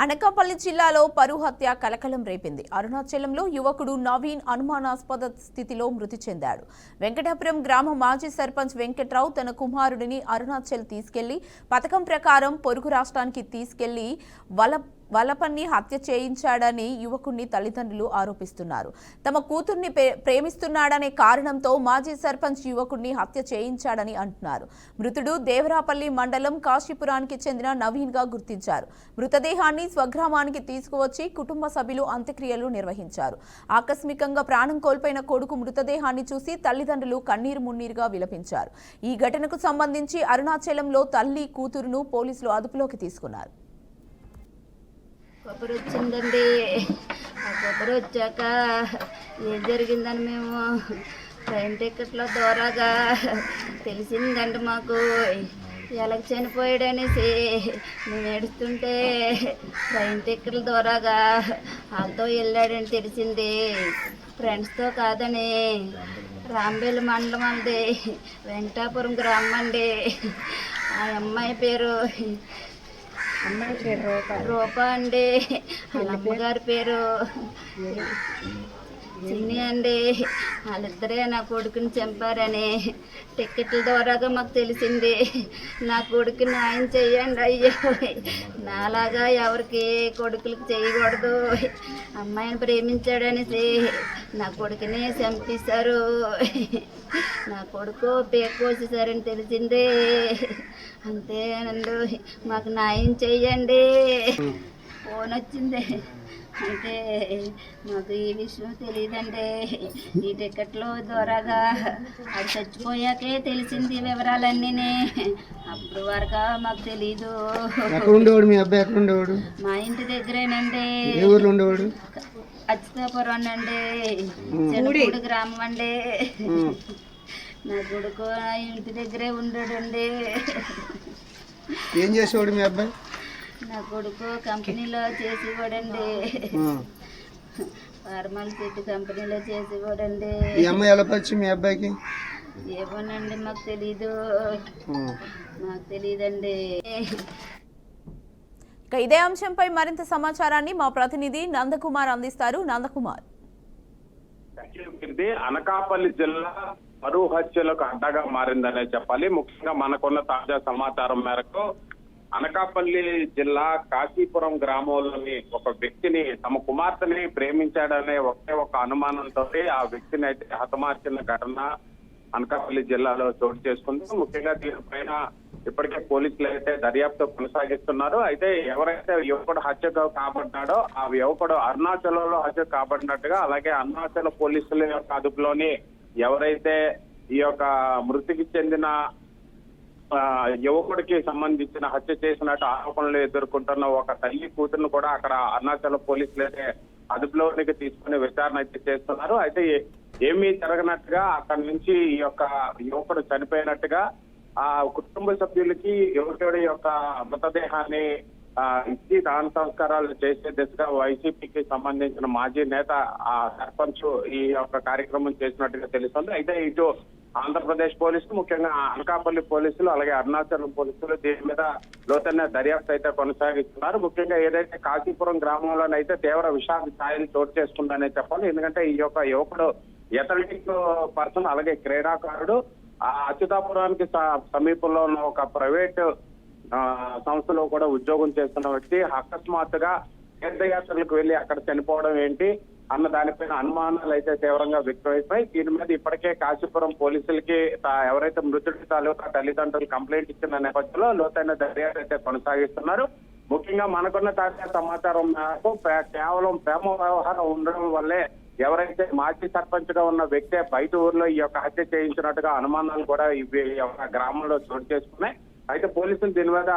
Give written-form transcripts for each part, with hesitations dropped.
అనకాపల్లి జిల్లాలో పరువు హత్య కలకలం రేపింది. అరుణాచలంలో యువకుడు నవీన్ అనుమానాస్పద స్థితిలో మృతి చెందాడు. వెంకటాపురం గ్రామ మాజీ సర్పంచ్ వెంకట్రావు తన కుమారుడిని అరుణాచల్ తీసుకెళ్లి పథకం ప్రకారం పొరుగు రాష్ట్రానికి తీసుకెళ్లి వలపన్ని హత్య చేయించాడని యువకుడిని తల్లిదండ్రులు ఆరోపిస్తున్నారు. తమ కూతుర్ని ప్రేమిస్తున్నాడనే కారణంతో మాజీ సర్పంచ్ యువకుడిని హత్య చేయించాడని అంటున్నారు. మృతుడు దేవరాపల్లి మండలం కాశీపురానికి చెందిన నవీన్ గా గుర్తించారు. మృతదేహాన్ని స్వగ్రామానికి తీసుకువచ్చి కుటుంబ సభ్యులు అంత్యక్రియలు నిర్వహించారు. ఆకస్మికంగా ప్రాణం కోల్పోయిన కొడుకు మృతదేహాన్ని చూసి తల్లిదండ్రులు కన్నీరు మున్నీరుగా విలపించారు. ఈ ఘటనకు సంబంధించి అరుణాచలంలో తల్లి కూతురును పోలీసులు అదుపులోకి తీసుకున్నారు. కొబ్బరి వచ్చిందండి. ఆ కొబ్బరి వచ్చాక ఏం జరిగిందని మేము ట్రైన్ టికెట్లో ద్వారాగా తెలిసిందండి. మాకు ఎలాగ చనిపోయాడనేసి మేము ఏడుస్తుంటే ట్రైన్ టికెట్ల ద్వారాగా వాళ్ళతో వెళ్ళాడని తెలిసింది. ఫ్రెండ్స్తో కాదని రాంబేలు మండలం అండి, వెంకటాపురం గ్రామం అండి. ఆ అమ్మాయి పేరు రూప అండి. వాళ్ళ అమ్మగారి పేరు చిన్ని అండి. వాళ్ళిద్దరే నా కొడుకుని చంపారని టికెట్ల ద్వారాగా మాకు తెలిసింది. నా కొడుకు న్యాయం చెయ్యండి అయ్యో, నాలాగా ఎవరికి కొడుకులకు చేయకూడదు. అమ్మాయిని ప్రేమించాడనేసి నా కొడుకుని చంపేశారు. నా కొడుకు పేకోసేసారని తెలిసిందే. అంతేనండి, మాకు న్యాయం చెయ్యండి. ఫోన్ వచ్చింది అంటే మాకు ఈ విషయం తెలియదండి. ఈ టికెట్లో ద్వారాగా అది చచ్చిపోయాకే తెలిసింది వివరాలన్నీ. అప్పుడు వరకు మాకు తెలీదు. మీ అబ్బాయి ఎక్కడ ఉండేవాడు? మా ఇంటి దగ్గరేనండి. ఏ ఊర్లో ఉండేవాడు? అచ్యుతాపురం అండి, చెన్నూడు గ్రామం అండి. నా కొడుకు ఇంటి దగ్గరే ఉండడండి. ఏం చేసేవాడు మీ అబ్బాయి? నా కొడుకు కంపెనీలో చేసేవాడండి. ఫార్మల్ సిటీ కంపెనీలో చేసేవాడండి. ఈ అమ్మాయి ఎలా పరిచయం మీ అబ్బాయికి? ఏమోనండి, మాకు తెలీదు. మాకు తెలీదండి. ఇక ఇదే అంశంపై మరింత సమాచారాన్ని మా ప్రతినిధి నందకుమార్ అందిస్తారు. నందకుమార్. అనకాపల్లి జిల్లా పరువు హత్యలకు అడ్డగా మారిందనే చెప్పాలి. ముఖ్యంగా మనకున్న తాజా సమాచారం మేరకు అనకాపల్లి జిల్లా కాశీపురం గ్రామంలోని ఒక వ్యక్తిని తమ కుమార్తెని ప్రేమించాడనే ఒకే ఒక అనుమానంతో ఆ వ్యక్తిని అయితే హతమార్చిన ఘటన అనకాపల్లి జిల్లాలో చోటు చేసుకుంది. ముఖ్యంగా దీనిపైన ఇప్పటికే పోలీసులు అయితే దర్యాప్తు కొనసాగిస్తున్నారు. అయితే ఎవరైతే యువకుడు హత్యకు కాబడ్డాడో ఆ యువకుడు అరుణాచలంలో హత్య కాబడినట్టుగా, అలాగే అరుణాచల పోలీసుల యొక్క అదుపులోని ఎవరైతే ఈ యొక్క మృతికి చెందిన యువకుడికి సంబంధించిన హత్య చేసినట్టు ఆరోపణలు ఎదుర్కొంటున్న ఒక తల్లి కూతురును కూడా అక్కడ అరుణాచల పోలీసులు అయితే అదుపులోనికి తీసుకుని విచారణ అయితే చేస్తున్నారు. అయితే ఏమీ జరగనట్టుగా అక్కడి నుంచి ఈ యొక్క యువకుడు చనిపోయినట్టుగా ఆ కుటుంబ సభ్యులకి యువకుడి యొక్క మృతదేహాన్ని ఇచ్చి దాన సంస్కారాలు చేసే దిశగా వైసీపీకి సంబంధించిన మాజీ నేత ఆ సర్పంచ్ ఈ యొక్క కార్యక్రమం చేసినట్టుగా తెలుస్తుంది. అయితే ఇటు ఆంధ్రప్రదేశ్ పోలీసులు, ముఖ్యంగా అనకాపల్లి పోలీసులు, అలాగే అరుణాచలం పోలీసులు దీని మీద లోతైన దర్యాప్తు అయితే కొనసాగిస్తున్నారు. ముఖ్యంగా ఏదైతే కాశీపురం గ్రామంలోనైతే తీవ్ర విషాద ఛాయలు చోటు చేసుకుందనే చెప్పాలి. ఎందుకంటే ఈ యొక్క యువకుడు అథ్లెటిక్ పర్సన్, అలాగే క్రీడాకారుడు. ఆ అచ్యుతాపురానికి సమీపంలో ఉన్న ఒక ప్రైవేట్ సంస్థలో కూడా ఉద్యోగం చేస్తున్న వ్యక్తి అకస్మాత్తుగా తీర్థయాత్రలకు వెళ్లి అక్కడ చనిపోవడం ఏంటి అన్న దానిపైన అనుమానాలు అయితే తీవ్రంగా వ్యక్తమైపోయి దీని మీద ఇప్పటికే కాశీపురం పోలీసులకి ఎవరైతే మృతుడి తాలూకా తల్లిదండ్రులు కంప్లైంట్ ఇచ్చిన నేపథ్యంలో లోతైన దర్యాప్తు అయితే కొనసాగిస్తున్నారు. ముఖ్యంగా మనకున్న తాజా సమాచారం మేరకు కేవలం ప్రేమ వ్యవహారం ఉండడం వల్లే ఎవరైతే మాజీ సర్పంచ్ గా ఉన్న వ్యక్తే బయట ఊర్లో ఈ యొక్క హత్య చేయించినట్టుగా అనుమానాలు కూడా ఈ యొక్క గ్రామంలో చోటు చేసుకున్నాయి. అయితే పోలీసులు దీని మీద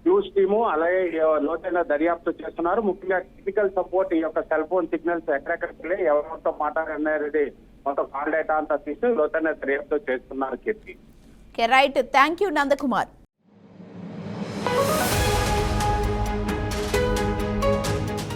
న్యూస్ టీము అలాగే లోతైన దర్యాప్తు చేస్తున్నారు. ముఖ్యంగా టెక్నికల్ సపోర్ట్ ఈ యొక్క సెల్ ఫోన్ సిగ్నల్స్ ఎక్కడెక్కడికి ఎవరితో మాట్లాడనేది మొత్తం కాల్ డేటా అంతా తీసి లోతైన దర్యాప్తు చేస్తున్నారు. Keerthi. Right, thank you Nandakumar.